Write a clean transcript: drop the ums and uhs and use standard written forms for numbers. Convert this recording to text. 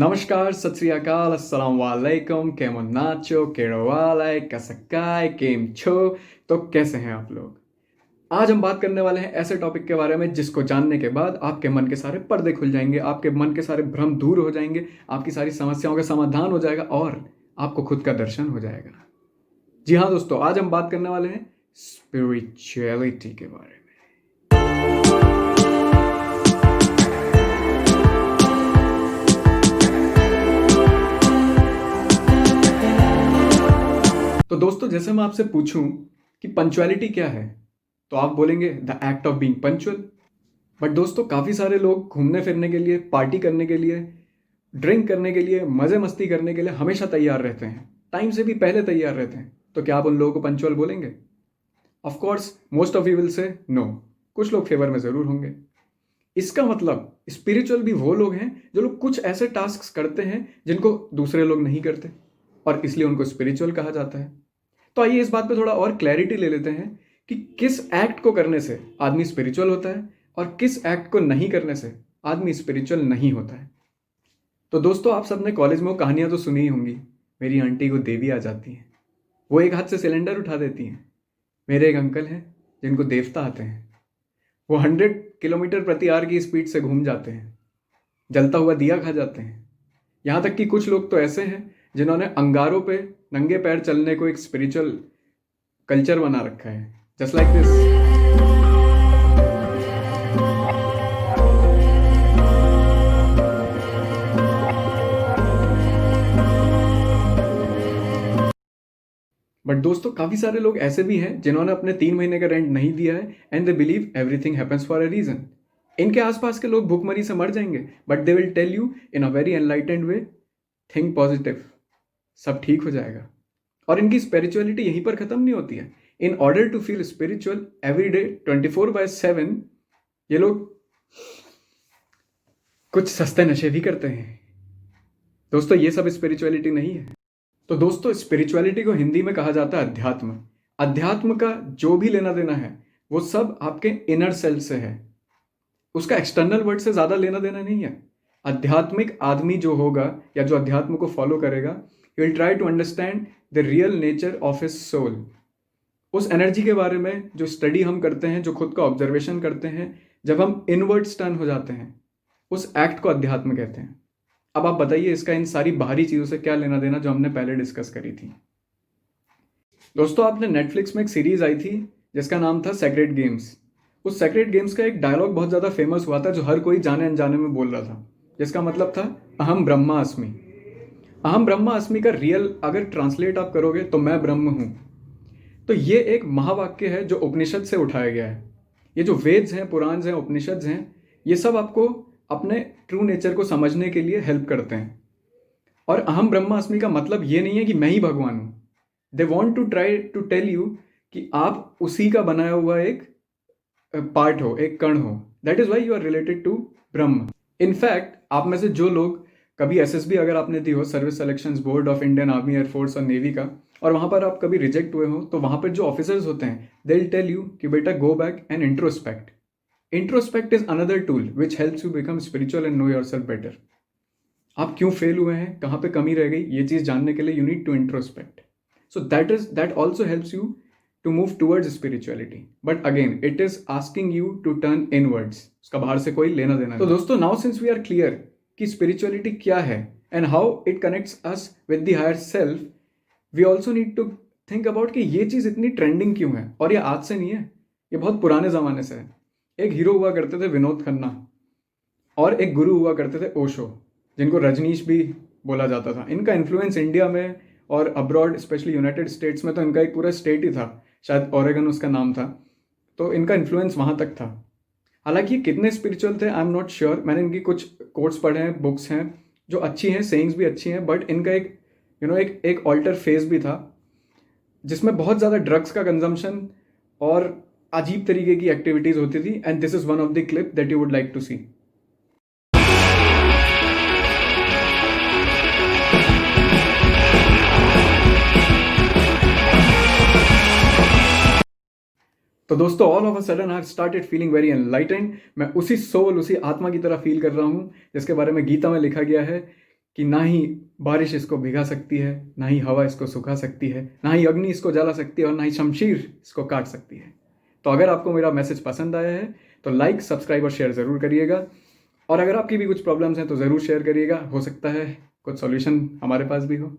नमस्कार, सत श्री अकाल, अस्सलाम वालेकुम, केमन नाचो, केरवालाय, कसकाय, केम छो। तो कैसे हैं आप लोग? आज हम बात करने वाले हैं ऐसे टॉपिक के बारे में जिसको जानने के बाद आपके मन के सारे पर्दे खुल जाएंगे, आपके मन के सारे भ्रम दूर हो जाएंगे, आपकी सारी समस्याओं का समाधान हो जाएगा और आपको खुद का दर्शन हो जाएगा। जी हाँ दोस्तों, आज हम बात करने वाले हैं स्पिरिचुअलिटी के बारे में। तो दोस्तों, जैसे मैं आपसे पूछूं कि पंचुअलिटी क्या है, तो आप बोलेंगे the act of being punctual. But दोस्तों, काफ़ी सारे लोग घूमने फिरने के लिए, पार्टी करने के लिए, ड्रिंक करने के लिए, मज़े मस्ती करने के लिए हमेशा तैयार रहते हैं, टाइम से भी पहले तैयार रहते हैं। तो क्या आप उन लोगों को पंचुअल बोलेंगे? Of course most of you will say no. कुछ लोग फेवर में ज़रूर होंगे। इसका मतलब स्पिरिचुअल भी वो लोग हैं जो लोग कुछ ऐसे टास्क करते हैं जिनको दूसरे लोग नहीं करते, और इसलिए उनको स्पिरिचुअल कहा जाता है। तो आइए इस बात पे थोड़ा और क्लैरिटी ले लेते हैं कि किस एक्ट को करने से आदमी स्पिरिचुअल होता है और किस एक्ट को नहीं करने से आदमी स्पिरिचुअल नहीं होता है। तो दोस्तों, आप सबने कॉलेज में वो कहानियां तो सुनी ही होंगी। मेरी आंटी को देवी आ जाती है, वो एक हाथ से सिलेंडर उठा देती हैं। मेरे एक अंकल हैं जिनको देवता आते हैं, वो 100 किलोमीटर प्रति आवर की स्पीड से घूम जाते हैं, जलता हुआ दिया खा जाते हैं। यहाँ तक कि कुछ लोग तो ऐसे हैं जिन्होंने अंगारों पे नंगे पैर चलने को एक स्पिरिचुअल कल्चर बना रखा है, जस्ट लाइक दिस। बट दोस्तों, काफी सारे लोग ऐसे भी हैं जिन्होंने अपने 3 महीने का रेंट नहीं दिया है and they believe everything happens for a reason. इनके आसपास के लोग भूखमरी से मर जाएंगे, but they will tell you in a very enlightened way, think positive, सब ठीक हो जाएगा। और इनकी स्पिरिचुअलिटी यहीं पर खत्म नहीं होती है। In order to feel spiritual every day 24/7 ये लोग कुछ सस्ते नशे भी करते हैं। दोस्तों, ये सब स्पिरिचुअलिटी नहीं है। तो दोस्तों, स्पिरिचुअलिटी को हिंदी में कहा जाता है अध्यात्म। अध्यात्म का जो भी लेना देना है वो सब आपके इनर सेल्फ से है, उसका एक्सटर्नल वर्ड से ज़्यादा लेना देना नहीं है। आध्यात्मिक आदमी जो होगा या जो अध्यात्म को फॉलो करेगा, he will try to understand the real nature of his soul. उस एनर्जी के बारे में जो स्टडी हम करते हैं, जो खुद का ऑब्जर्वेशन करते हैं, जब हम इनवर्ड्स टर्न हो जाते हैं, उस एक्ट को अध्यात्म कहते हैं। अब आप बताइए, इसका इन सारी बाहरी चीज़ों से क्या लेना देना जो हमने पहले डिस्कस करी थी। दोस्तों, आपने नेटफ्लिक्स में एक सीरीज आई थी जिसका नाम था सेक्रेड गेम्स। उस सेक्रेड गेम्स का एक डायलॉग बहुत ज़्यादा फेमस हुआ था जो हर कोई जाने अनजाने में बोल रहा था, जिसका मतलब था अहम ब्रह्मा अस्मि। अहम ब्रह्मा अस्मि का रियल अगर ट्रांसलेट आप करोगे तो मैं ब्रह्म हूँ। तो ये एक महावाक्य है जो उपनिषद से उठाया गया है। ये जो वेद्स हैं, पुराण हैं, उपनिषद हैं, ये सब आपको अपने ट्रू नेचर को समझने के लिए हेल्प करते हैं। और अहम ब्रह्मास्मि का मतलब ये नहीं है कि मैं ही भगवान हूँ। They want to try to tell you कि आप उसी का बनाया हुआ एक पार्ट हो, एक कण हो। That is why you are related to Brahm. In fact आप में से जो लोग कभी एसएसबी अगर आपने दी हो, service selections board of Indian army, air force और नेवी का, और वहाँ पर आप कभी रिजेक्ट हुए हो, तो वहाँ पर जो ऑफिसर्स होते हैं दे विल टेल यू कि बेटा go back and introspect. Introspect is another tool which helps you become spiritual and no yourself better. आप क्यों फेल हुए हैं, कहाँ पे कमी रह गई, ये चीज़ जानने के लिए you need to introspect. So that also helps you to move towards spirituality. But again it is asking you to turn inwards, उसका बाहर से कोई लेना देना। तो दोस्तों, now since we are clear कि स्पिरिचुअलिटी क्या है and how it connects us with the higher self, we also need to think about कि ये चीज़ इतनी ट्रेंडिंग क्यों है। और ये आज से नहीं है, ये बहुत पुराने ज़माने से है। एक हीरो हुआ करते थे विनोद खन्ना, और एक गुरु हुआ करते थे ओशो, जिनको रजनीश भी बोला जाता था। इनका इन्फ्लुएंस इंडिया में और अब्रॉड, स्पेशली यूनाइटेड स्टेट्स में, तो इनका एक पूरा स्टेट ही था, शायद ओरेगन उसका नाम था, तो इनका इन्फ्लुएंस वहाँ तक था। हालांकि ये कितने स्पिरिचुअल थे आई एम नॉट श्योर। मैंने इनकी कुछ कोट्स पढ़े हैं, बुक्स हैं जो अच्छी हैं, सेइंग्स भी अच्छी हैं, बट इनका एक एक ऑल्टर फेज भी था जिसमें बहुत ज़्यादा ड्रग्स का कंजम्पशन और अजीब तरीके की एक्टिविटीज़ होती थी। And this is one of the clip that you would like to see. तो दोस्तों, all of a sudden I started feeling very enlightened. मैं उसी सोल, उसी आत्मा की तरह फील कर रहा हूँ जिसके बारे में गीता में लिखा गया है कि ना ही बारिश इसको भिगा सकती है, ना ही हवा इसको सुखा सकती है, ना ही अग्नि इसको जला सकती है और ना ही शमशीर इसको काट सकती है। तो अगर आपको मेरा मैसेज पसंद आया है तो लाइक, सब्सक्राइब और शेयर ज़रूर करिएगा। और अगर आपकी भी कुछ प्रॉब्लम्स हैं तो ज़रूर शेयर करिएगा, हो सकता है कुछ सॉल्यूशन हमारे पास भी हो।